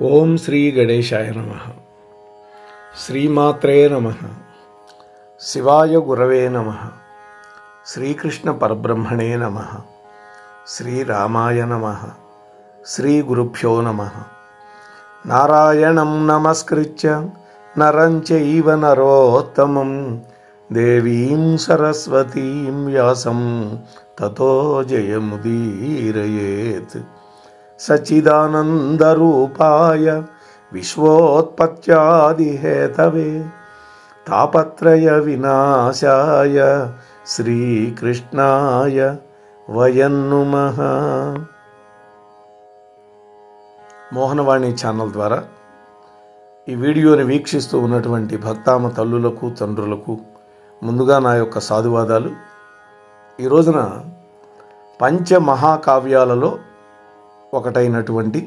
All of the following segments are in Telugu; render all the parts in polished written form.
ఓం శ్రీ గణేశాయ నమః. శ్రీమాత్రే నమః. శివాయ గురవే నమః. శ్రీకృష్ణ పరబ్రహ్మణే నమః. శ్రీరామాయ నమః. శ్రీ గురుభ్యో నమః. నారాయణం నమస్కృత్య నరం చైవ నరోత్తమం దేవీం సరస్వతీం వ్యాసం తతో జయముదీరయేత్. సచ్చిదానందరూపాయ విశ్వోత్పత్యాదిహేతవే తాపత్రయ వినాశాయ శ్రీకృష్ణాయ వయం నమః. మోహనవాణి ఛానల్ ద్వారా ఈ వీడియోని వీక్షిస్తూ ఉన్నటువంటి భక్తామ తల్లులకు తండ్రులకు ముందుగా నా యొక్క సాధువాదాలు. ఈ రోజున పంచమహాకావ్యాలలో ఒకటైనటువంటి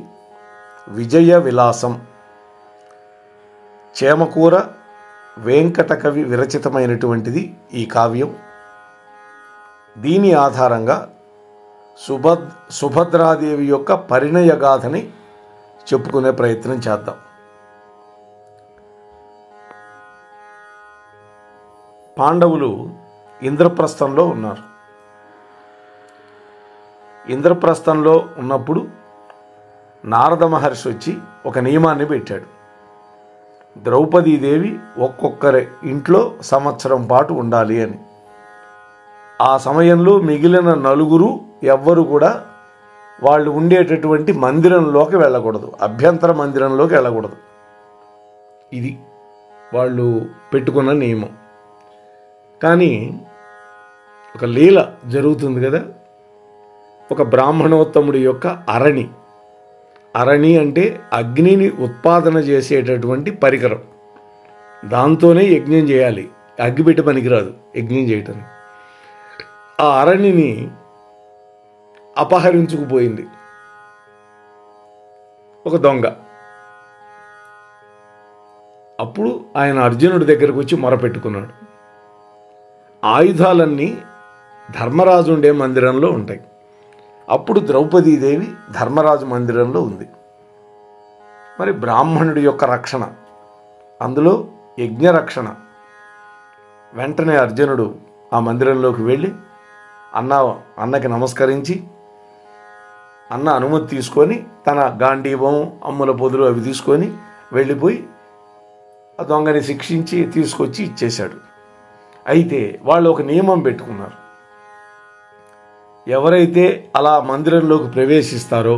విజయ విలాసం చేమకూర వెంకటకవి విరచితమైనటువంటిది ఈ కావ్యం. దీని ఆధారంగా సుభద్రాదేవి యొక్క పరిణయగాథని చెప్పుకునే ప్రయత్నం చేద్దాం. పాండవులు ఇంద్రప్రస్థంలో ఉన్నారు. ఇంద్రప్రస్థంలో ఉన్నప్పుడు నారద మహర్షి వచ్చి ఒక నియమాన్ని పెట్టాడు. ద్రౌపదీదేవి ఒక్కొక్కరి ఇంట్లో సంవత్సరం పాటు ఉండాలి అని. ఆ సమయంలో మిగిలిన నలుగురు ఎవ్వరు కూడా వాళ్ళు ఉండేటటువంటి మందిరంలోకి వెళ్ళకూడదు, అభ్యంతర మందిరంలోకి వెళ్ళకూడదు. ఇది వాళ్ళు పెట్టుకున్న నియమం. కానీ ఒక లీల జరుగుతుంది కదా. ఒక బ్రాహ్మణోత్తముడి యొక్క అరణి అంటే అగ్నిని ఉత్పాదన చేసేటటువంటి పరికరం. దాంతోనే యజ్ఞం చేయాలి, అగ్గిపెట్టి పనికిరాదు యజ్ఞం చేయటానికి. ఆ అరణిని అపహరించుకుపోయింది ఒక దొంగ. అప్పుడు ఆయన అర్జునుడి దగ్గరకు వచ్చి మొరపెట్టుకున్నాడు. ఆయుధాలన్నీ ధర్మరాజు ఉండే మందిరంలో ఉంటాయి. అప్పుడు ద్రౌపదీదేవి ధర్మరాజు మందిరంలో ఉంది. మరి బ్రాహ్మణుడి యొక్క రక్షణ, అందులో యజ్ఞ రక్షణ. వెంటనే అర్జునుడు ఆ మందిరంలోకి వెళ్ళి అన్నకి నమస్కరించి అన్న అనుమతి తీసుకొని తన గాంధీవం అమ్ముల పొదులు అవి తీసుకొని వెళ్ళిపోయి ఆ దొంగని శిక్షించి తీసుకొచ్చి ఇచ్చేశాడు. అయితే వాళ్ళు ఒక నియమం పెట్టుకున్నారు. ఎవరైతే అలా మందిరంలోకి ప్రవేశిస్తారో,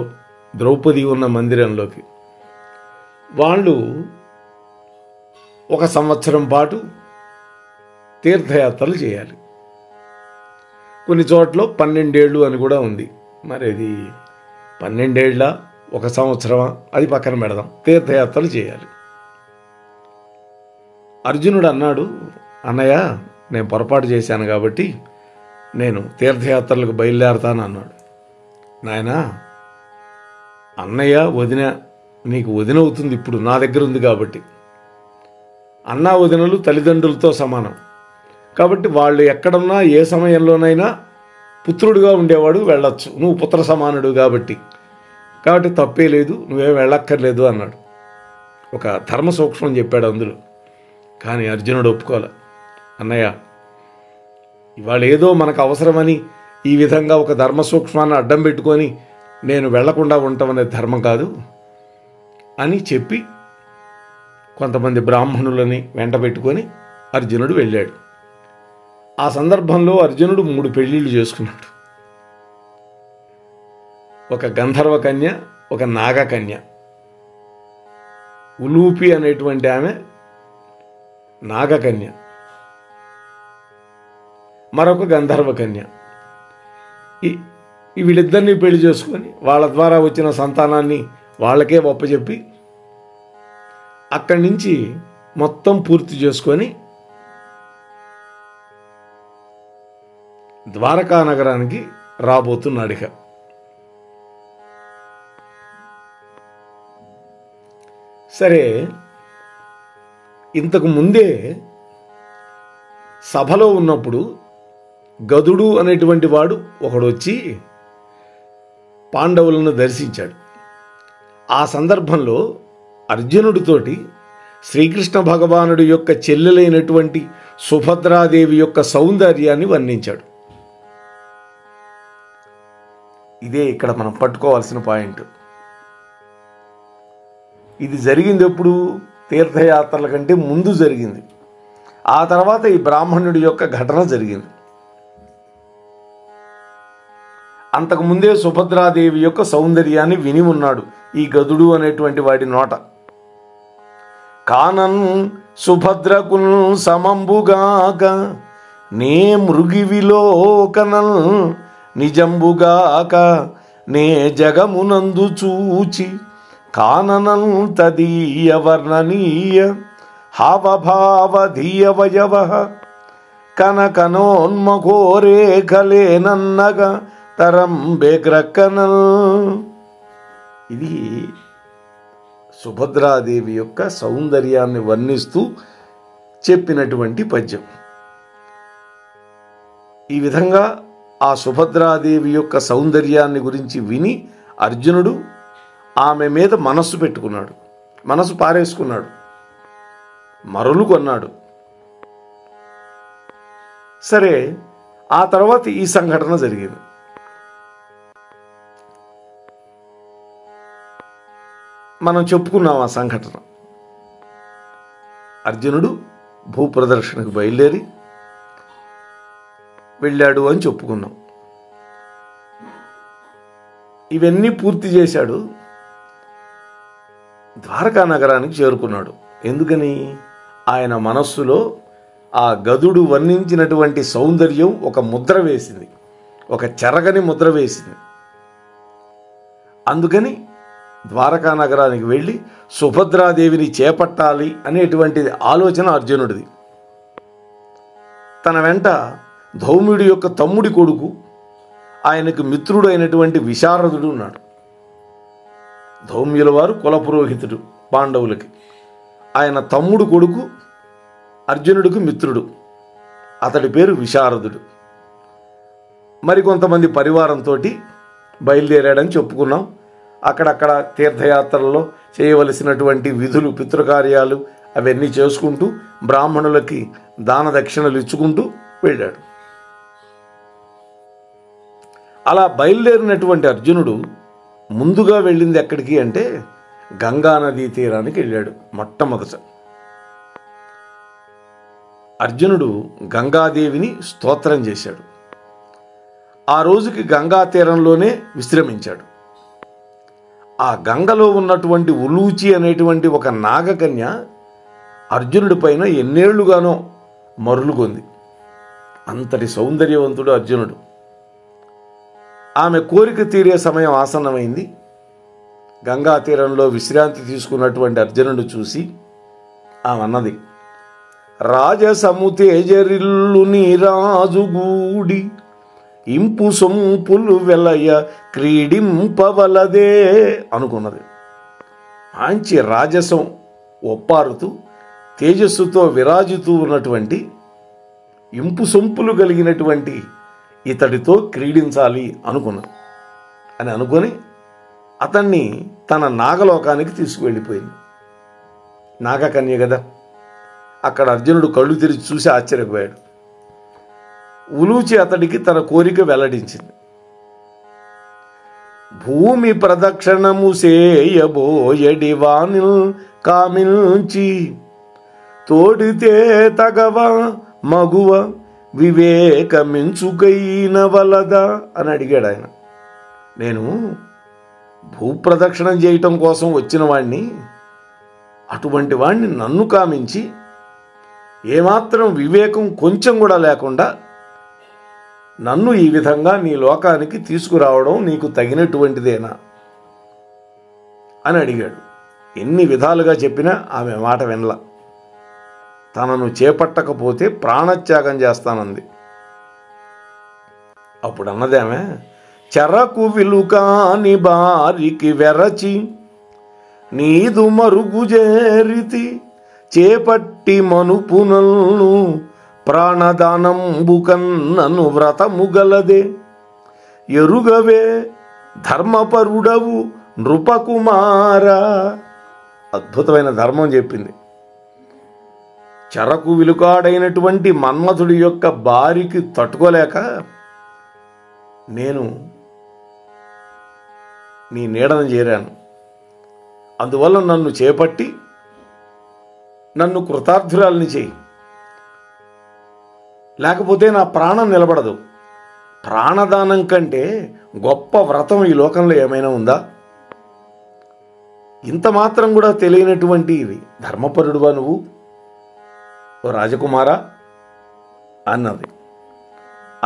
ద్రౌపది ఉన్న మందిరంలోకి, వాళ్ళు ఒక సంవత్సరం పాటు తీర్థయాత్రలు చేయాలి. కొన్ని చోట్ల 12 ఏళ్ళు అని కూడా ఉంది. మరి అది 12 ఏళ్ళ ఒక సంవత్సరమా అది పక్కన పెడదాం. తీర్థయాత్రలు చేయాలి. అర్జునుడు అన్నాడు, అన్నయ్య నేను పొరపాటు చేశాను కాబట్టి నేను తీర్థయాత్రలకు బయలుదేరతాను అన్నాడు. నాయనా, అన్నయ్య వదిన నీకు వదిన అవుతుంది ఇప్పుడు, నా దగ్గర ఉంది కాబట్టి. అన్నా వదినలు తల్లిదండ్రులతో సమానం కాబట్టి వాళ్ళు ఎక్కడున్నా ఏ సమయంలోనైనా పుత్రుడిగా ఉండేవాడు వెళ్ళొచ్చు. నువ్వు పుత్ర సమానుడు కాబట్టి తప్పే లేదు, నువ్వేం వెళ్ళక్కర్లేదు అన్నాడు. ఒక ధర్మ సూక్ష్మం చెప్పాడు అందులో. కానీ అర్జునుడు ఒప్పుకోలే. అన్నయ్య, ఇవాళ ఏదో మనకు అవసరమని ఈ విధంగా ఒక ధర్మ సూక్ష్మాన్ని అడ్డం పెట్టుకొని నేను వెళ్లకుండా ఉండటం అనేది ధర్మం కాదు అని చెప్పి కొంతమంది బ్రాహ్మణులని వెంట పెట్టుకొని అర్జునుడు వెళ్ళాడు. ఆ సందర్భంలో అర్జునుడు 3 పెళ్ళిళ్ళు చేసుకున్నాడు. ఒక గంధర్వ కన్య, ఒక నాగకన్య. ఉలూపి అనేటువంటి ఆమె నాగకన్య, మరొక గంధర్వ కన్య. వీళ్ళిద్దరినీ పెళ్లి చేసుకొని వాళ్ళ ద్వారా వచ్చిన సంతానాన్ని వాళ్ళకే ఒప్పచెప్పి అక్కడి నుంచి మొత్తం పూర్తి చేసుకొని ద్వారకా నగరానికి రాబోతున్నాడు. ఇక సరే, ఇంతకు ముందే సభలో ఉన్నప్పుడు గదుడు అనేటువంటి వాడు ఒకడు వచ్చి పాండవులను దర్శించాడు. ఆ సందర్భంలో అర్జునుడితోటి శ్రీకృష్ణ భగవానుడి యొక్క చెల్లెలైనటువంటి సుభద్రాదేవి యొక్క సౌందర్యాన్ని వర్ణించాడు. ఇదే ఇక్కడ మనం పట్టుకోవాల్సిన పాయింట్. ఇది జరిగింది ఎప్పుడు? తీర్థయాత్రల కంటే ముందు జరిగింది. ఆ తర్వాత ఈ బ్రాహ్మణుడి యొక్క ఘటన జరిగింది. అంతకుముందే సుభద్రాదేవి యొక్క సౌందర్యాన్ని విని ఉన్నాడు ఈ గదుడు అనేటువంటి వాడి నోట. కానన్ సుభద్రకున్ సమంబుగాక నే మృగి విలోకనల్ నిజంబుగాక నే జగమునందు చూచి కాననల్ తదీయ వర్ణనీయ హావభావధీయవయవ కనకనోన్మఘోరేఖలేనన్నగా తరం బేగ్రక్కనల్. ఇది సుభద్రాదేవి యొక్క సౌందర్యాన్ని వర్ణిస్తూ చెప్పినటువంటి పద్యం. ఈ విధంగా ఆ సుభద్రాదేవి యొక్క సౌందర్యాన్ని గురించి విని అర్జునుడు ఆమె మీద మనస్సు పెట్టుకున్నాడు, మనసు పారేసుకున్నాడు, మరలు కొన్నాడు. సరే, ఆ తర్వాత ఈ సంఘటన జరిగింది. మనం చెప్పుకున్నాం ఆ సంఘటన. అర్జునుడు భూప్రదర్శనకు బయలుదేరి వెళ్ళాడు అని చెప్పుకున్నాం. ఇవన్నీ పూర్తి చేశాడు, ద్వారకా నగరానికి చేరుకున్నాడు. ఎందుకని? ఆయన మనస్సులో ఆ గదుడు వర్ణించినటువంటి సౌందర్యం ఒక ముద్ర వేసింది, ఒక చెరగని ముద్ర వేసింది. అందుకని ద్వారకా నగరానికి వెళ్ళి సుభద్రాదేవిని చేపట్టాలి అనేటువంటి ఆలోచన అర్జునుడిది. తన వెంట ధౌమ్యుడి యొక్క తమ్ముడి కొడుకు, ఆయనకు మిత్రుడు అయినటువంటి విశారదుడు ఉన్నాడు. ధౌమ్యుల వారు కులపురోహితుడు పాండవులకి. ఆయన తమ్ముడు కొడుకు అర్జునుడికి మిత్రుడు, అతడి పేరు విశారదుడు. మరికొంతమంది పరివారంతో బయలుదేరాడని చెప్పుకున్నాం. అక్కడక్కడ తీర్థయాత్రల్లో చేయవలసినటువంటి విధులు, పితృకార్యాలు అవన్నీ చేసుకుంటూ బ్రాహ్మణులకి దాన దక్షిణలు ఇచ్చుకుంటూ వెళ్ళాడు. అలా బయలుదేరినటువంటి అర్జునుడు ముందుగా వెళ్ళింది ఎక్కడికి అంటే గంగా నదీ తీరానికి వెళ్ళాడు. మొట్టమొదట అర్జునుడు గంగాదేవిని స్తోత్రం చేశాడు. ఆ రోజుకి గంగా తీరంలోనే విశ్రమించాడు. ఆ గంగలో ఉన్నటువంటి ఉలూచి అనేటువంటి ఒక నాగకన్య అర్జునుడి పైన ఎన్నేళ్లుగానో మరులుకొంది. అంతటి సౌందర్యవంతుడు అర్జునుడు. ఆమె కోరిక తీరే సమయం ఆసన్నమైంది. గంగా తీరంలో విశ్రాంతి తీసుకున్నటువంటి అర్జునుడు చూసి ఆమె అన్నది, రాజసము తేజరిల్లు నీ రాజుగూడి ఇంపు సొంపులు వెలయ క్రీడింపవలదే అనుకున్నది. మంచి రాజసం ఒప్పారుతూ తేజస్సుతో విరాజుతూ ఉన్నటువంటి ఇంపు సొంపులు కలిగినటువంటి ఇతడితో క్రీడించాలి అనుకున్నది. అని అనుకొని అతన్ని తన నాగలోకానికి తీసుకువెళ్ళిపోయింది. నాగకన్య కదా. అక్కడ అర్జునుడు కళ్ళు తెరిచి చూసి ఆశ్చర్యపోయాడు. ఉలూచి అతడికి తన కోరిక వెల్లడించింది. భూమి ప్రదక్షిణము సేయబోయడి వానిల్ కామిల్చి తోడితే తగవ మగువ వివేకమించుకైన వలదా అని అడిగాడు ఆయన. నేను భూప్రదక్షిణం చేయటం కోసం వచ్చిన వాణ్ణి, అటువంటి వాణ్ణి నన్ను కామించి ఏమాత్రం వివేకం కొంచెం కూడా లేకుండా నన్ను ఈ విధంగా నీ లోకానికి తీసుకురావడం నీకు తగినటువంటిదేనా అని అడిగాడు. ఎన్ని విధాలుగా చెప్పినా ఆమె మాట వినలా. తనను చేపట్టకపోతే ప్రాణత్యాగం చేస్తానంది. అప్పుడు అన్నది ఆమె, చెరకు విలుకాని బారికి వెరచి నీదు మరుగు చేరితి చేపట్టి మనుపునల్ను ప్రాణదానంబు కన్నను వ్రతముగలదే ఎరుగవే ధర్మపరుడవు నృపకుమారా అద్భుతమైన ధర్మం చెప్పింది. చెరకు విలుకాడైనటువంటి మన్మథుడి యొక్క బారికి తట్టుకోలేక నేను నీ నీడను చేరాను. అందువల్ల నన్ను చేపట్టి నన్ను కృతార్థురాల్ని చేయి, లేకపోతే నా ప్రాణం నిలబడదు. ప్రాణదానం కంటే గొప్ప వ్రతం ఈ లోకంలో ఏమైనా ఉందా? ఇంత మాత్రం కూడా తెలియనటువంటి ధర్మపరుడువా నువ్వు, ఓ రాజకుమారా అన్నది.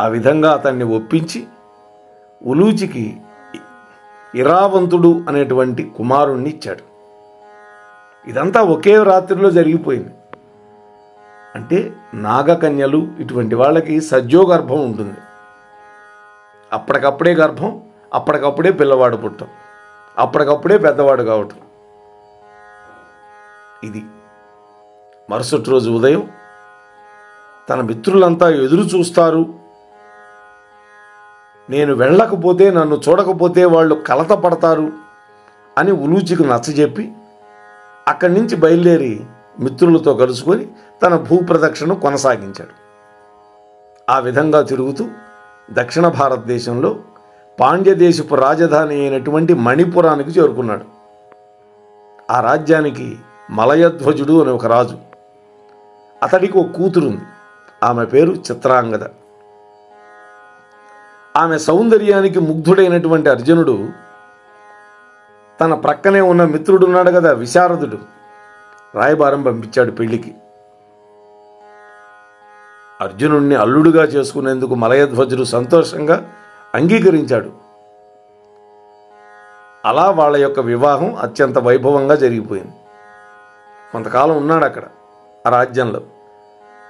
ఆ విధంగా అతన్ని ఒప్పించి ఉలూచికి ఇరావంతుడు అనేటువంటి కుమారుణ్ణి ఇచ్చాడు. ఇదంతా ఒకే రాత్రిలో జరిగిపోయింది. అంటే నాగకన్యలు ఇటువంటి వాళ్ళకి సజ్జోగర్భం ఉంటుంది. అప్పటికప్పుడే గర్భం, అప్పటికప్పుడే పిల్లవాడు పుట్టం, అప్పటికప్పుడే పెద్దవాడు కావటం. ఇది మరుసటి రోజు ఉదయం తన మిత్రులంతా ఎదురు చూస్తారు, నేను వెళ్ళకపోతే, నన్ను చూడకపోతే వాళ్ళు కలత పడతారు అని ఉలూచికి నచ్చజెప్పి అక్కడి నుంచి బయలుదేరి మిత్రులతో కలుసుకొని తన భూప్రదక్షిణ కొనసాగించాడు. ఆ విధంగా తిరుగుతూ దక్షిణ భారతదేశంలో పాండ్యదేశపు రాజధాని అయినటువంటి మణిపురానికి చేరుకున్నాడు. ఆ రాజ్యానికి మలయధ్వజుడు అనే ఒక రాజు, అతడికి ఒక కూతురుంది. ఆమె పేరు చిత్రాంగద. ఆమె సౌందర్యానికి ముగ్ధుడైనటువంటి అర్జునుడు తన ప్రక్కనే ఉన్న మిత్రుడున్నాడు కదా విశారదుడు, రాయబారం పంపించాడు పెళ్లికి. అర్జునుడిని అల్లుడుగా చేసుకునేందుకు మలయధ్వజుడు సంతోషంగా అంగీకరించాడు. అలా వాళ్ళ యొక్క వివాహం అత్యంత వైభవంగా జరిగిపోయింది. కొంతకాలం ఉన్నాడు అక్కడ ఆ రాజ్యంలో.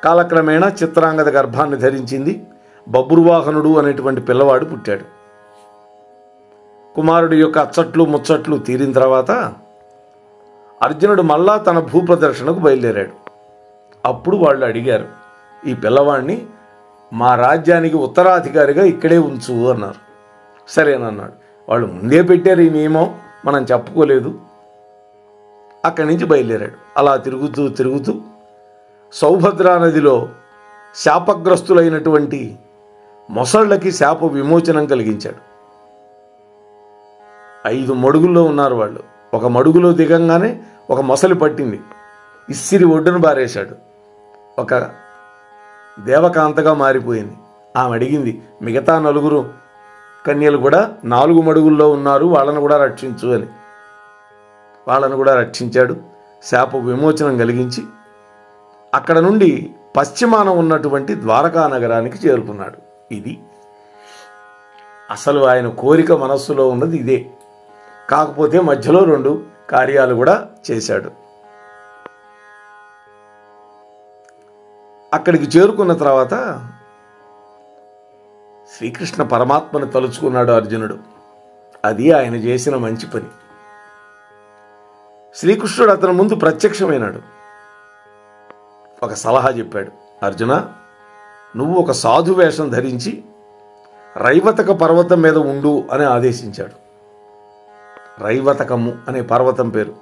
కాలక్రమేణా చిత్రాంగద గర్భాన్ని ధరించింది. బబ్రువాహనుడు అనేటువంటి పిల్లవాడు పుట్టాడు. కుమారుడి యొక్క అచ్చట్లు ముచ్చట్లు తీరిన తర్వాత అర్జునుడు మళ్ళా తన భూప్రదర్శనకు బయలుదేరాడు. అప్పుడు వాళ్ళు అడిగారు, ఈ పిల్లవాడిని మా రాజ్యానికి ఉత్తరాధికారిగా ఇక్కడే ఉంచు అన్నారు. సరేనన్నాడు. వాళ్ళు ముందే పెట్టారు ఈ నియమం, మనం చెప్పుకోలేదు. అక్కడి నుంచి బయలుదేరాడు. అలా తిరుగుతూ తిరుగుతూ సౌభద్రా నదిలో శాపగ్రస్తులైనటువంటి మొసళ్ళకి శాప విమోచనం కలిగించాడు. 5 మడుగుల్లో ఉన్నారు వాళ్ళు. ఒక మడుగులో దిగంగానే ఒక మొసలి పట్టింది, ఇస్సిరి ఒడ్డును బారేశాడు. ఒక దేవకాంతగా మారిపోయింది. ఆమె అడిగింది, మిగతా 4 కన్యలు కూడా 4 మడుగుల్లో ఉన్నారు, వాళ్ళను కూడా రక్షించు అని. వాళ్ళను కూడా రక్షించాడు. శాప విమోచనం కలిగించి అక్కడ నుండి పశ్చిమాన ఉన్నటువంటి ద్వారకా నగరానికి చేరుకున్నాడు. ఇది అసలు ఆయన కోరిక మనస్సులో ఉన్నది ఇదే. కాకపోతే మధ్యలో 2 కార్యాలు కూడా చేశాడు. అక్కడికి చేరుకున్న తర్వాత శ్రీకృష్ణ పరమాత్మను తలుచుకున్నాడు అర్జునుడు. అది ఆయన చేసిన మంచి పని. శ్రీకృష్ణుడు అతని ముందు ప్రత్యక్షమైనాడు. ఒక సలహా చెప్పాడు, అర్జున, నువ్వు ఒక సాధు వేషం ధరించి రైవతక పర్వతం మీద ఉండు అని ఆదేశించాడు. రైవతకము అనే పర్వతం పేరు.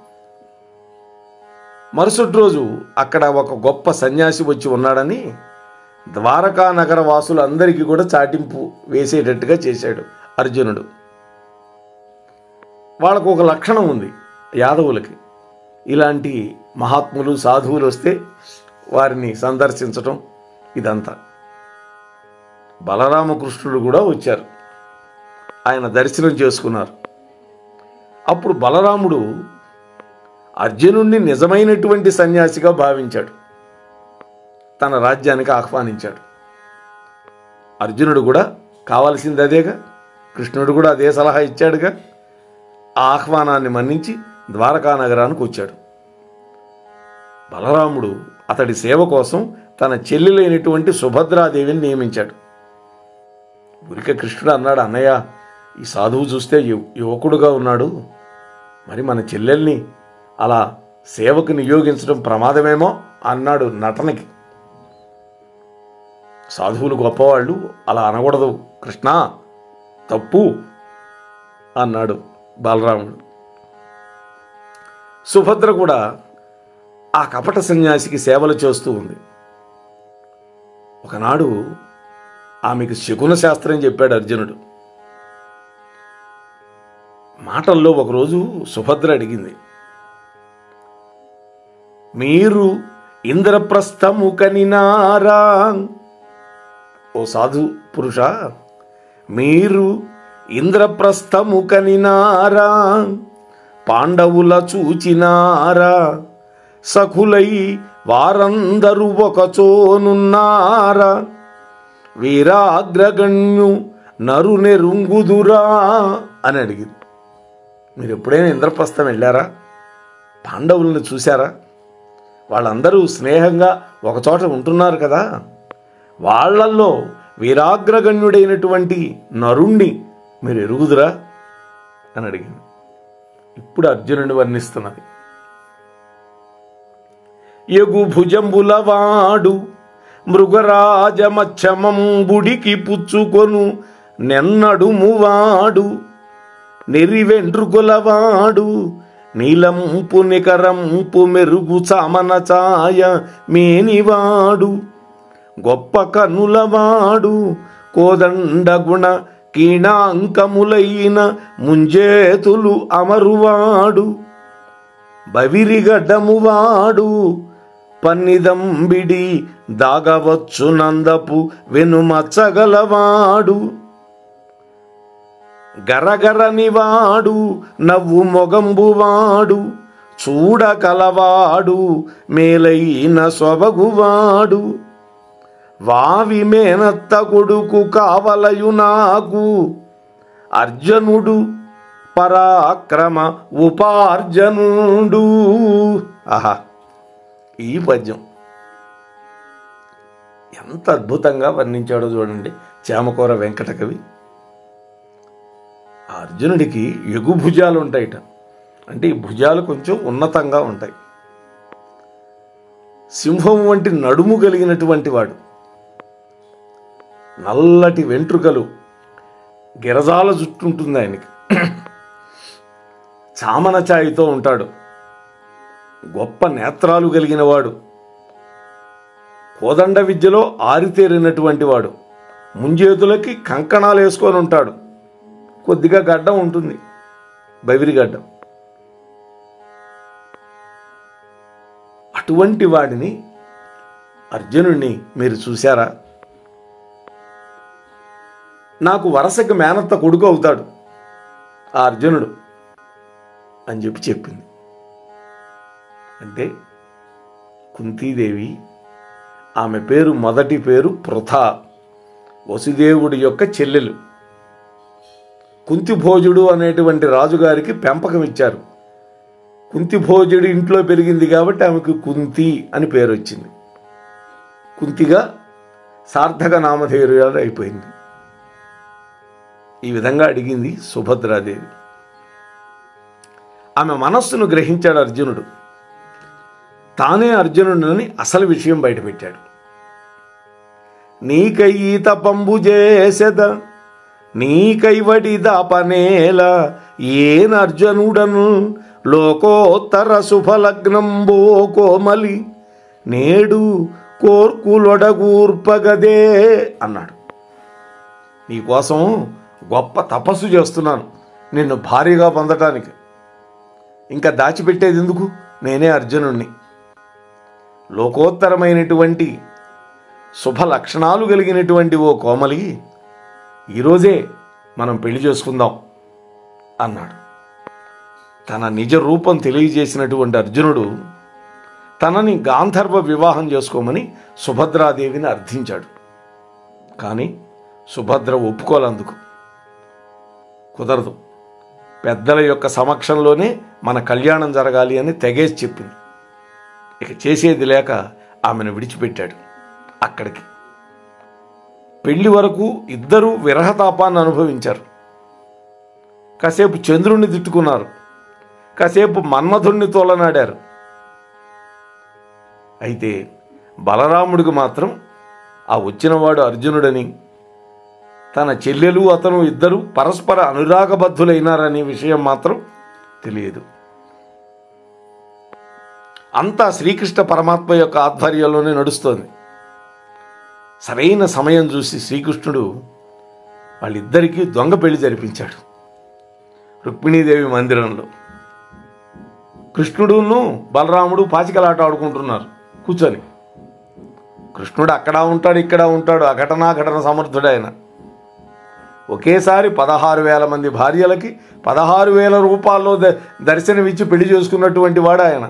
మరుసటి రోజు అక్కడ ఒక గొప్ప సన్యాసి వచ్చి ఉన్నాడని ద్వారకా నగర వాసులందరికీ కూడా చాటింపు వేసేటట్టుగా చేశాడు అర్జునుడు. వాళ్ళకు ఒక లక్షణం ఉంది యాదవులకి, ఇలాంటి మహాత్ములు సాధువులు వస్తే వారిని సందర్శించటం ఇదంతా. బలరామకృష్ణుడు కూడా వచ్చారు, ఆయన దర్శనం చేసుకున్నారు. అప్పుడు బలరాముడు అర్జునుడిని నిజమైనటువంటి సన్యాసిగా భావించాడు, తన రాజ్యానికి ఆహ్వానించాడు. అర్జునుడు కూడా కావాల్సింది అదేగా, కృష్ణుడు కూడా అదే సలహా ఇచ్చాడుగా. ఆ ఆహ్వానాన్ని మన్నించి ద్వారకా నగరానికి వచ్చాడు. బలరాముడు అతడి సేవ కోసం తన చెల్లెలైనటువంటి సుభద్రాదేవిని నియమించాడు. ఊరికే కృష్ణుడు అన్నాడు, అన్నయ్య, ఈ సాధువు చూస్తే యువకుడుగా ఉన్నాడు, మరి మన చెల్లెల్ని అలా సేవకు నియోగించడం ప్రమాదమేమో అన్నాడు నటనకి. సాధువులు గొప్పవాళ్ళు, అలా అనకూడదు కృష్ణ, తప్పు అన్నాడు బలరాముడు. సుభద్ర కూడా ఆ కపట సన్యాసికి సేవలు చేస్తూ ఉంది. ఒకనాడు ఆమెకు శకున శాస్త్రం చెప్పాడు అర్జునుడు. మాటల్లో ఒకరోజు సుభద్ర అడిగింది, మీరు ఇంద్రప్రస్థము కనినారా? ఓ సాధు పురుష, మీరు ఇంద్రప్రస్థము కనినారా? పాండవుల చూచినారా? సఖులై వారందరూ ఒకచోనున్నారా? వీరాగ్రగణ్యు నరునెరుంగుదురా అని అడిగింది. మీరు ఎప్పుడైనా ఇంద్రప్రస్థం వెళ్ళారా? పాండవులను చూశారా? వాళ్ళందరూ స్నేహంగా ఒకచోట ఉంటున్నారు కదా, వాళ్ళల్లో వీరాగ్రగణ్యుడైనటువంటి నరుణ్ణి మీరు ఎరుగుదురా అని అడిగింది. ఇప్పుడు అర్జునుడిని వర్ణిస్తున్నది. ఎగు భుజంబులవాడు మృగరాజమచ్చమంబుడికి పుచ్చుకొను నెన్నడుమువాడు, నెరివెండ్రుకులవాడు నీలంపు నికరంపు మెరుగు చామన ఛాయ మేనివాడు, గొప్ప కన్నులవాడు కోదండగుణ కీణాంకములైన ముంజేతులు అమరువాడు, బవిరిగడ్డమువాడు పన్నిదంబిడి దాగవచ్చు నందపు వెనుమచ్చగలవాడు, గరగరనివాడు నవ్వు మొగంబువాడు చూడకలవాడు మేలైన సొబగువాడు, వావి మేనత్త కొడుకు కావలయు నాకు అర్జునుడు పరాక్రమ ఉపార్జనుడు. ఆహా, ఈ పద్యం ఎంత అద్భుతంగా వర్ణించాడో చూడండి చేమకూర వెంకట కవి. ఆ అర్జునుడికి ఎగు భుజాలు ఉంటాయిట, అంటే ఈ భుజాలు కొంచెం ఉన్నతంగా ఉంటాయి. సింహం వంటి నడుము కలిగినటువంటి వాడు, నల్లటి వెంట్రుకలు, గిరజాల జుట్టు ఉంటుంది ఆయనకి, చామన ఛాయతో ఉంటాడు, గొప్ప నేత్రాలు కలిగిన వాడు, కోదండ విద్యలో ఆరితేరినటువంటి వాడు, ముంజేతులకి కంకణాలు వేసుకొని ఉంటాడు, కొద్దిగా గడ్డం ఉంటుంది, బవిరి గడ్డం. అటువంటి వాడిని అర్జునుడిని మీరు చూశారా? నాకు వరసకి మేనత్త కొడుకు అవుతాడు ఆ అర్జునుడు అని చెప్పింది. అంటే కుంతీదేవి, ఆమె పేరు మొదటి పేరు పృథా, వసుదేవుడి యొక్క చెల్లెలు. కుంతిభోజుడు అనేటువంటి రాజుగారికి పెంపకం ఇచ్చారు. కుంతిభోజుడి ఇంట్లో పెరిగింది కాబట్టి ఆమెకు కుంతి అని పేరు వచ్చింది. కుంతిగా సార్థక నామధేయురాలు అయిపోయింది. ఈ విధంగా అడిగింది సుభద్రాదేవి. ఆమె మనస్సును గ్రహించాడు అర్జునుడు. తానే అర్జునుడిని అసలు విషయం బయటపెట్టాడు. నీకై తపంబు చేసెద నీకైవడి దాపనేల ఏనర్జనుడను లోకోత్తర శుభలగ్నంబో కోమలి నేడు కోర్కులొడగూర్పగదే అన్నాడు. నీకోసం గొప్ప తపస్సు చేస్తున్నాను నిన్ను భారీగా పొందటానికి. ఇంకా దాచిపెట్టేది ఎందుకు? నేనే అర్జునుణ్ణి. లోకోత్తరమైనటువంటి శుభ లక్షణాలు కలిగినటువంటి ఓ కోమలి, ఈరోజే మనం పెళ్లి చేసుకుందాం అన్నాడు. తన నిజ రూపం తెలియజేసినటువంటి అర్జునుడు తనని గాంధర్వ వివాహం చేసుకోమని సుభద్రాదేవిని అర్థించాడు. కానీ సుభద్ర ఒప్పుకోలందుకు. కుదరదు, పెద్దల యొక్క సమక్షంలోనే మన కళ్యాణం జరగాలి అని తెగేసి చెప్పింది. ఇక చేసేది లేక ఆమెను విడిచిపెట్టాడు. అక్కడికి పెళ్లి వరకు ఇద్దరూ విరహతాపాన్ని అనుభవించారు. కాసేపు చంద్రుణ్ణి తిట్టుకున్నారు, కాసేపు మన్మధుణ్ణి తోలనాడారు. అయితే బలరాముడికి మాత్రం ఆ వచ్చినవాడు అర్జునుడని, తన చెల్లెలు అతను ఇద్దరు పరస్పర అనురాగబద్ధులైనారనే విషయం మాత్రం తెలియదు. అంతా శ్రీకృష్ణ పరమాత్మ యొక్క ఆధ్వర్యంలోనే నడుస్తోంది. సరైన సమయం చూసి శ్రీకృష్ణుడు వాళ్ళిద్దరికీ దొంగ పెళ్లి జరిపించాడు. రుక్మిణీదేవి మందిరంలో కృష్ణుడును బలరాముడు పాచికలాట ఆడుకుంటున్నారు కూర్చొని. కృష్ణుడు అక్కడ ఉంటాడు, ఇక్కడ ఉంటాడు, ఘటన సమర్థుడు ఆయన. ఒకేసారి 16,000 మంది భార్యలకి 16,000 రూపాయల్లో దర్శనమిచ్చి పెళ్లి చేసుకున్నటువంటి వాడు ఆయన.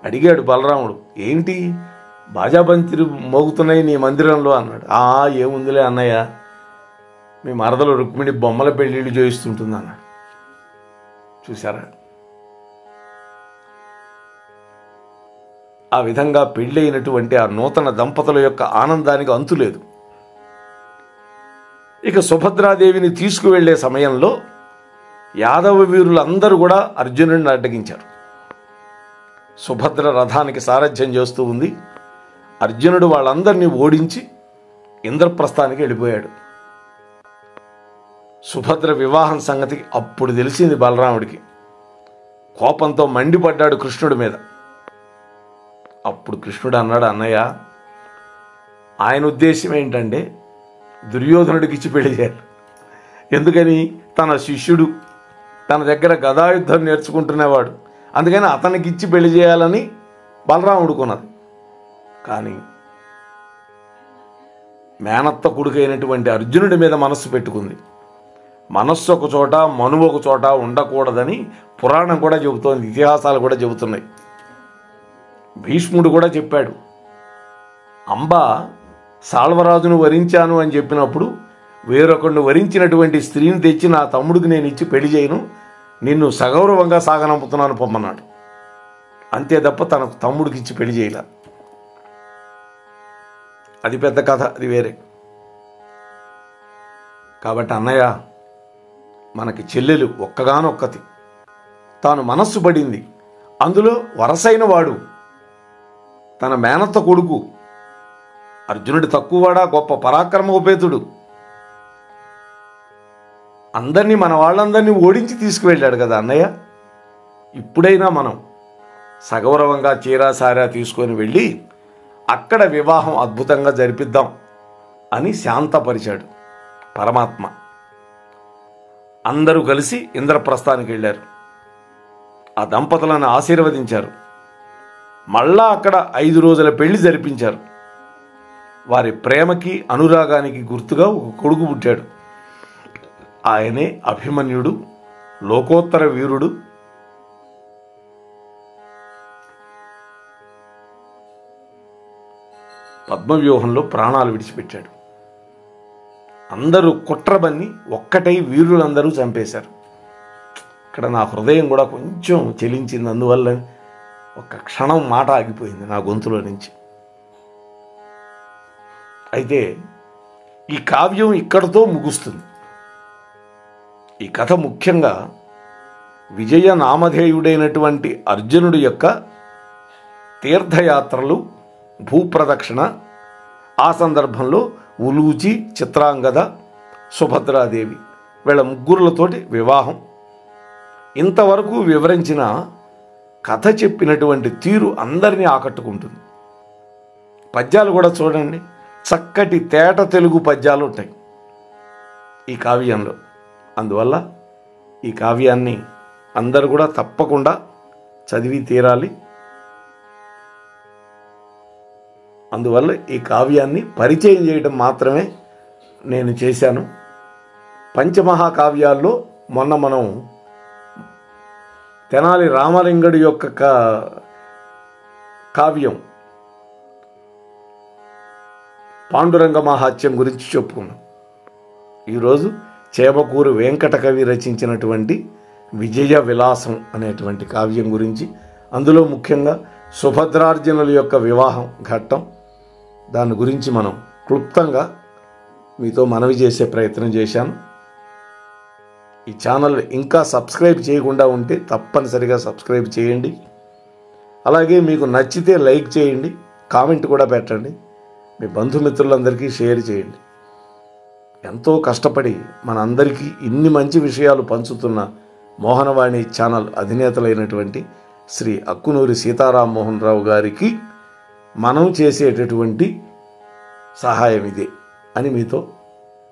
అడిగాడు బలరాముడు, ఏంటి బాజాబంతిలు మోగుతున్నాయి నీ మందిరంలో అన్నాడు. ఏముందిలే అన్నయ్య, మీ మరదలు రుక్మిణి బొమ్మల పెళ్ళిళ్ళు చేయిస్తుంటుంది అన్నాడు. చూసారా, ఆ విధంగా పెళ్ళైనటువంటి ఆ నూతన దంపతుల యొక్క ఆనందానికి అంతులేదు. ఇక సుభద్రాదేవిని తీసుకువెళ్లే సమయంలో యాదవ వీరులందరూ కూడా అర్జునుడిని అడ్డగించారు. సుభద్ర రథానికి సారథ్యం చేస్తూ ఉంది. అర్జునుడు వాళ్ళందరినీ ఓడించి ఇంద్రప్రస్థానికి వెళ్ళిపోయాడు. సుభద్ర వివాహం సంగతి అప్పుడు తెలిసింది బలరాముడికి. కోపంతో మండిపడ్డాడు కృష్ణుడి మీద. అప్పుడు కృష్ణుడు అన్నాడు, అన్నయ్య, ఆయన ఉద్దేశం ఏంటంటే దుర్యోధనుడికి ఇచ్చి పెళ్లి చేయాలి. ఎందుకని? తన శిష్యుడు, తన దగ్గర గదాయుద్ధం నేర్చుకుంటున్నవాడు, అందుకని అతనికి ఇచ్చి పెళ్లి చేయాలని బలరాముడుకున్నది. కానీ మేనత్త కొడుకైనటువంటి అర్జునుడి మీద మనస్సు పెట్టుకుంది. మనస్సు ఒక చోట, మనువు ఒక చోట ఉండకూడదని పురాణం కూడా చెబుతోంది, ఇతిహాసాలు కూడా చెబుతున్నాయి. భీష్ముడు కూడా చెప్పాడు, అంబ సాల్వరాజును వరించాను అని చెప్పినప్పుడు వేరొకరిని వరించినటువంటి స్త్రీని తెచ్చి నా తమ్ముడికి నేను ఇచ్చి పెళ్లి చేయను, నిన్ను సగౌరవంగా సాగనంపుతున్నాను పొమ్మన్నాడు. అంతే తప్ప తన తమ్ముడికి ఇచ్చి పెళ్లి చేయలే. అది పెద్ద కథ, అది వేరే. కాబట్టి అన్నయ్య, మనకి చెల్లెలు ఒక్కగానొక్కతి, తాను మనస్సు పడింది, అందులో వరసైన వాడు తన మేనత్త కొడుకు. అర్జునుడు తక్కువవాడా, గొప్ప పరాక్రమోపేతుడు. అందరినీ, మన వాళ్ళందరినీ ఓడించి తీసుకువెళ్ళాడు కదా అన్నయ్య. ఇప్పుడైనా మనం సగౌరవంగా చీరా సారా తీసుకొని వెళ్ళి అక్కడ వివాహం అద్భుతంగా జరిపిద్దాం అని శాంతపరిచాడు పరమాత్మ. అందరూ కలిసి ఇంద్రప్రస్థానికి వెళ్ళారు. ఆ దంపతులను ఆశీర్వదించారు. మళ్ళా అక్కడ 5 రోజుల పెళ్లి జరిపించారు. వారి ప్రేమకి అనురాగానికి గుర్తుగా ఒక కొడుకు పుట్టాడు. ఆయనే అభిమన్యుడు, లోకోత్తర వీరుడు. పద్మవ్యూహంలో ప్రాణాలు విడిచిపెట్టాడు. అందరూ కుట్రబన్ని ఒక్కటై వీరులందరూ చంపేశారు. ఇక్కడ నా హృదయం కూడా కొంచెం చెలించింది. అందువల్ల ఒక్క క్షణం మాట ఆగిపోయింది నా గొంతులో నుంచి. అయితే ఈ కావ్యం ఇక్కడితో ముగుస్తుంది. ఈ కథ ముఖ్యంగా విజయ నామధేయుడైనటువంటి అర్జునుడి యొక్క తీర్థయాత్రలు, భూప్రదక్షిణ, ఆ సందర్భంలో ఉలూచి, చిత్రాంగద, సుభద్రాదేవి వీళ్ళ ముగ్గురులతోటి వివాహం, ఇంతవరకు వివరించిన కథ చెప్పినటువంటి తీరు అందరినీ ఆకట్టుకుంటుంది. పద్యాలు కూడా చూడండి, చక్కటి తేట తెలుగు పద్యాలు ఉంటాయి ఈ కావ్యంలో. అందువల్ల ఈ కావ్యాన్ని అందరూ కూడా తప్పకుండా చదివి తీరాలి. అందువల్ల ఈ కావ్యాన్ని పరిచయం చేయడం మాత్రమే నేను చేశాను. పంచమహాకావ్యాల్లో మొన్న మనం తెనాలి రామలింగడి యొక్క కావ్యం పాండురంగ మహాత్యం గురించి చెప్పుకున్నాం. ఈరోజు చేమకూరు వెంకట కవి రచించినటువంటి విజయ విలాసం అనేటువంటి కావ్యం గురించి, అందులో ముఖ్యంగా సుభద్రార్జునుల యొక్క వివాహం ఘట్టం, దాని గురించి మనం క్లుప్తంగా మీతో మనవి చేసే ప్రయత్నం చేశాను. ఈ ఛానల్ ఇంకా సబ్స్క్రైబ్ చేయకుండా ఉంటే తప్పనిసరిగా సబ్స్క్రైబ్ చేయండి. అలాగే మీకు నచ్చితే లైక్ చేయండి, కామెంట్ కూడా పెట్టండి, మీ బంధుమిత్రులందరికీ షేర్ చేయండి. ఎంతో కష్టపడి మనందరికీ ఇన్ని మంచి విషయాలు పంచుతున్న మోహనవాణి ఛానల్ అధినేతలైనటువంటి శ్రీ అక్కునూరి సీతారామమోహన్ రావు గారికి మనం చేసేటటువంటి సహాయం ఇదే అని మీతో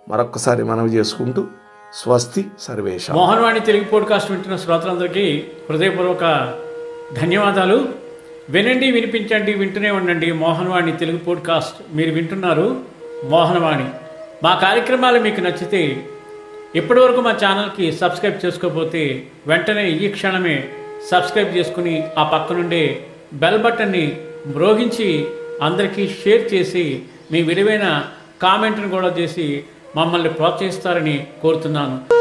మరొక్కసారి మనవి చేసుకుంటూ స్వస్తి సర్వేషాం. మోహన్వాణి తెలుగు పోడ్కాస్ట్ వింటున్న శ్రోతలందరికీ హృదయపూర్వక ధన్యవాదాలు. వినండి, వినిపించండి, వింటూనే ఉండండి మోహన్వాణి తెలుగు పోడ్కాస్ట్. మీరు వింటున్నారు మోహన్వాణి. మా కార్యక్రమాలు మీకు నచ్చితే ఇప్పటివరకు మా ఛానల్కి సబ్స్క్రైబ్ చేసుకోకపోతే వెంటనే ఈ క్షణమే సబ్స్క్రైబ్ చేసుకుని ఆ పక్కనుండే బెల్ బటన్ని మ్రోగించి అందరికీ షేర్ చేసి మీ విలువైన కామెంట్ను కూడా చేసి మమ్మల్ని ప్రోత్సహిస్తారని కోరుతున్నాను.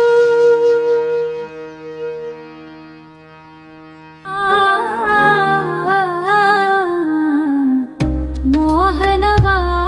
మోహనవాణి.